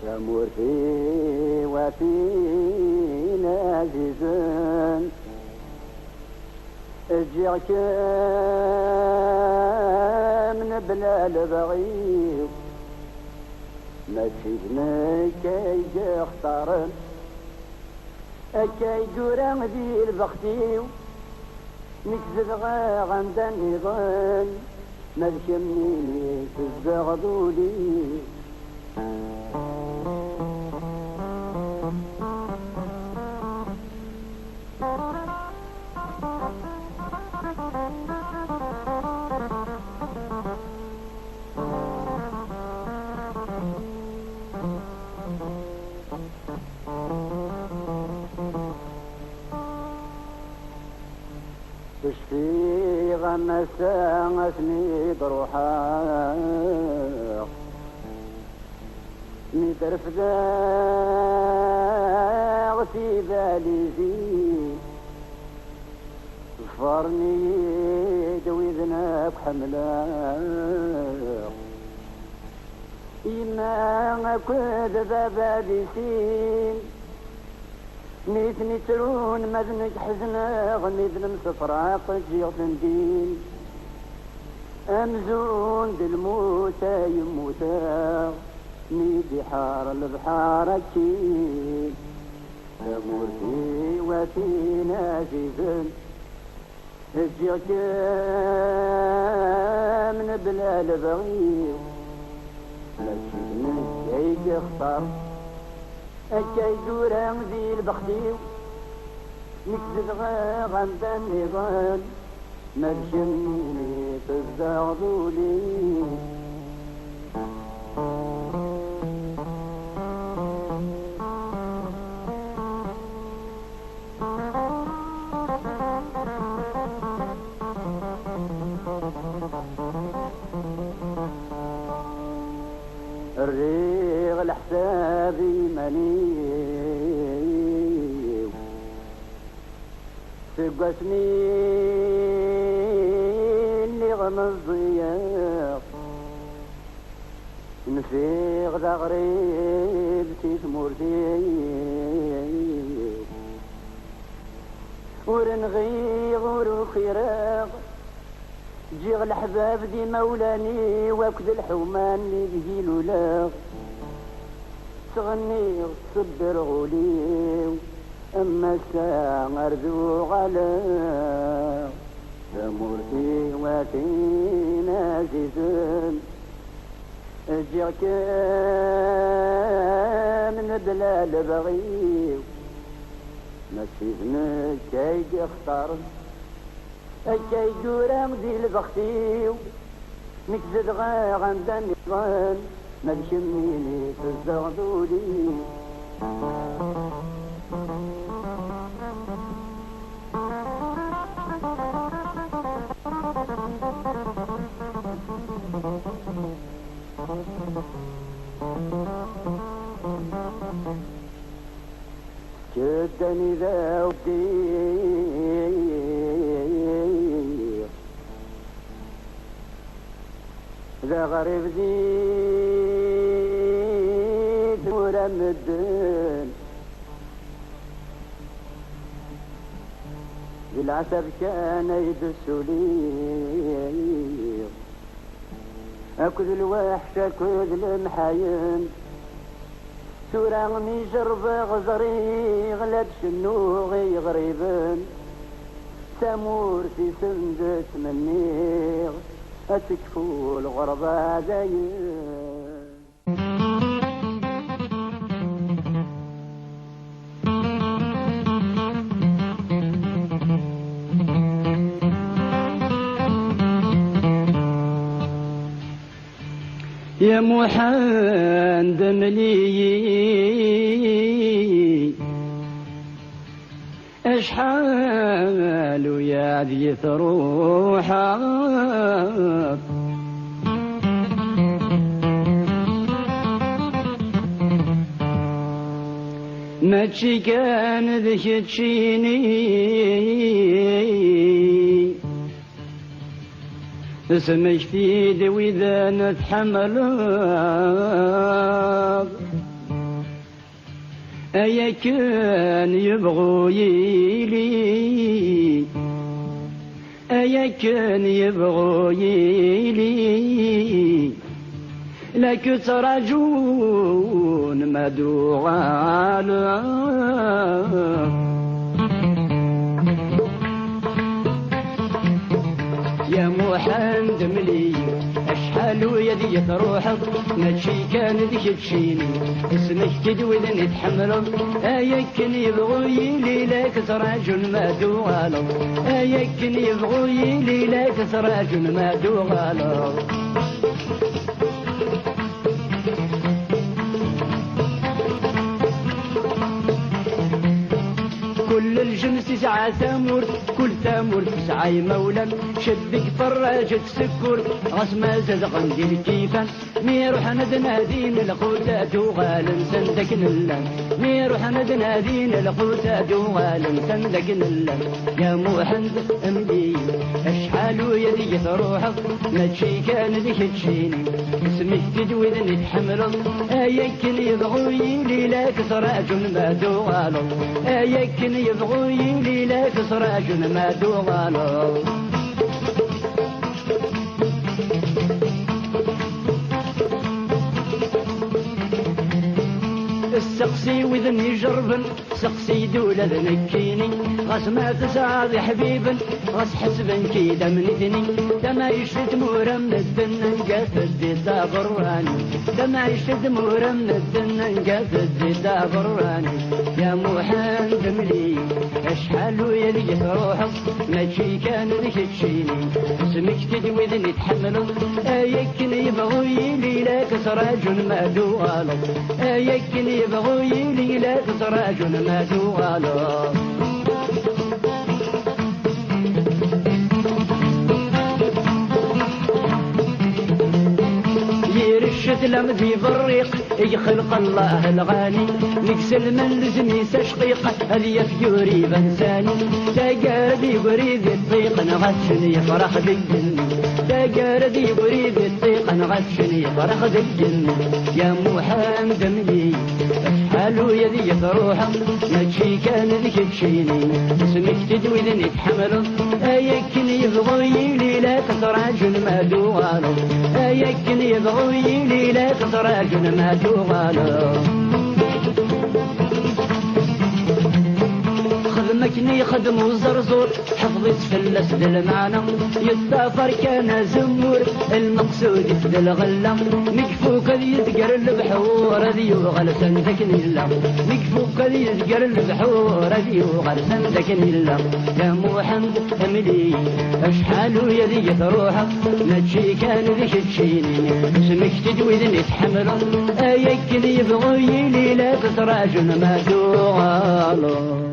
تمر في وفينا عزيزا اجيك من بلا البغيب ما تشدنا كي اختارن كي دوران ذي البختيو نكذب غندا النظام ما تكملني في الزغدولي تشفي غمسة اسند روحها ندرف ذاغتي بالي زين ظفرني دوي ذنب حملاق إما كد بابي سين نيثني ترون مذنك حزنا غنيذن مسفراق جيغ تندين أمزون دالموتى يموتا نيدي حار البحار أكيد تمر في وفينا جيزن جيغ من بلا البغيب لكن كيك اختار أكاي دوران ذي البختيو نكذب غندا النظام مرجمني تزاغدولي الريغ لحسابي منيو سقسني اللي غمز ضياق نفيغ ذا غريب تتمرتي ورنغيغ ورخيراغ جيغ الحباب دي مولاني واكد الحومان اللي بيجي لولاغ تغني تصبر غولي اما الساعة اردو غلا تمرتي وفينا عزيزن جيغ من بلا البغيب ما تشيفنك كي اختار أكاي دوران ذي البختيو نكزد غندا النظام ما تشميني في الزغدولي جدني ذا وبدير ذا غريب زيد ورمدن بالعسب كان يدسو لي اكد الوحش اكد المحاين سورة ميجرب غزري غلاد شنوغي غريبا تمور في سندس منيغ أتكفو الغربة داير يا محمد ملي اشحال ويا ذي روحك ماشي كان ذيك تشيني اسمك في يدي وإذا نتحمل أيا كان يبغوا يلي أيا كان يبغوا يلي لك تراجون مدوغال يا محمد ملي اشحال ويدي تروحك ماشي كان ذيك تشيني اسمك تدوي ذني تحملك اياكن يبغوا يلي لك تراجل ما دوغالك اياكن يبغوا يلي لك تراجل ما دوغالك كل الجنس تسعى ثمور كل ثمور تسعى مولا شدك فراجة سكر غاس ما زاد غندير كيفان مي روح ندنادين الخوتات وغالن سندك نلا مي روح ندنادين الخوتات وغالن سندك نلا يا محمد املي اشحال ويدي تروحك ماشي كان ذيك تشيني اسمك تدوي ذني تحملك اياكن يبغوا يلي لك تراجل ما دوغالو اياكن يبغوا يلي لك تراجل ما دوغالو السقسي وذن يجربن سقسي دولة ذنكيني غاس ما تساعد حبيبا غاس حسبا كيدا من ذني دما يشتد مورا من الدن قافد دا براني دما يشتد مورا من الدن قافد دا براني يا محمد ملي اشحال ويدي روحك ماشي كان ذيك تشيني اسمك تدوي ذني تحملك اياكن يبغوا يلي لك سراج ما دوغالك اياكن يبغوا يلي لك سراج ما دوغالك يرشد لمذي بالريق يخلق الله الغالي نكسل من لزمي شقيقة هذي فيوري بنساني تقاردي بريد الطيق نغشني فرخ بالجن تقاردي بريد الطيق نغشني فرخ بالجن يا محمد ملي اشحال يدي تروحك ماشي كان ذيك تشيني اسمك تدوي ذني تحملك اياكن يبغوا يلي لك تراجل ما دوغالو اياكن يبغوا يلي لك تراجل ما دوغالو خدمكني خدمو زرزور حفظت في الاسد المعنى يتافر كان زمور المقصود في الغلة مكفوك ذي يتقر البحور ذي وغل سندكني الله مكفوك ذي يتقر البحور ذي وغل سندكني الله يا محمد املي اشحال يدي تروحك ماشي كان ذيك تشيني اسمك تدوي ذني تحملك اياكن يبغوا يلي لك تراجل ما دوغالو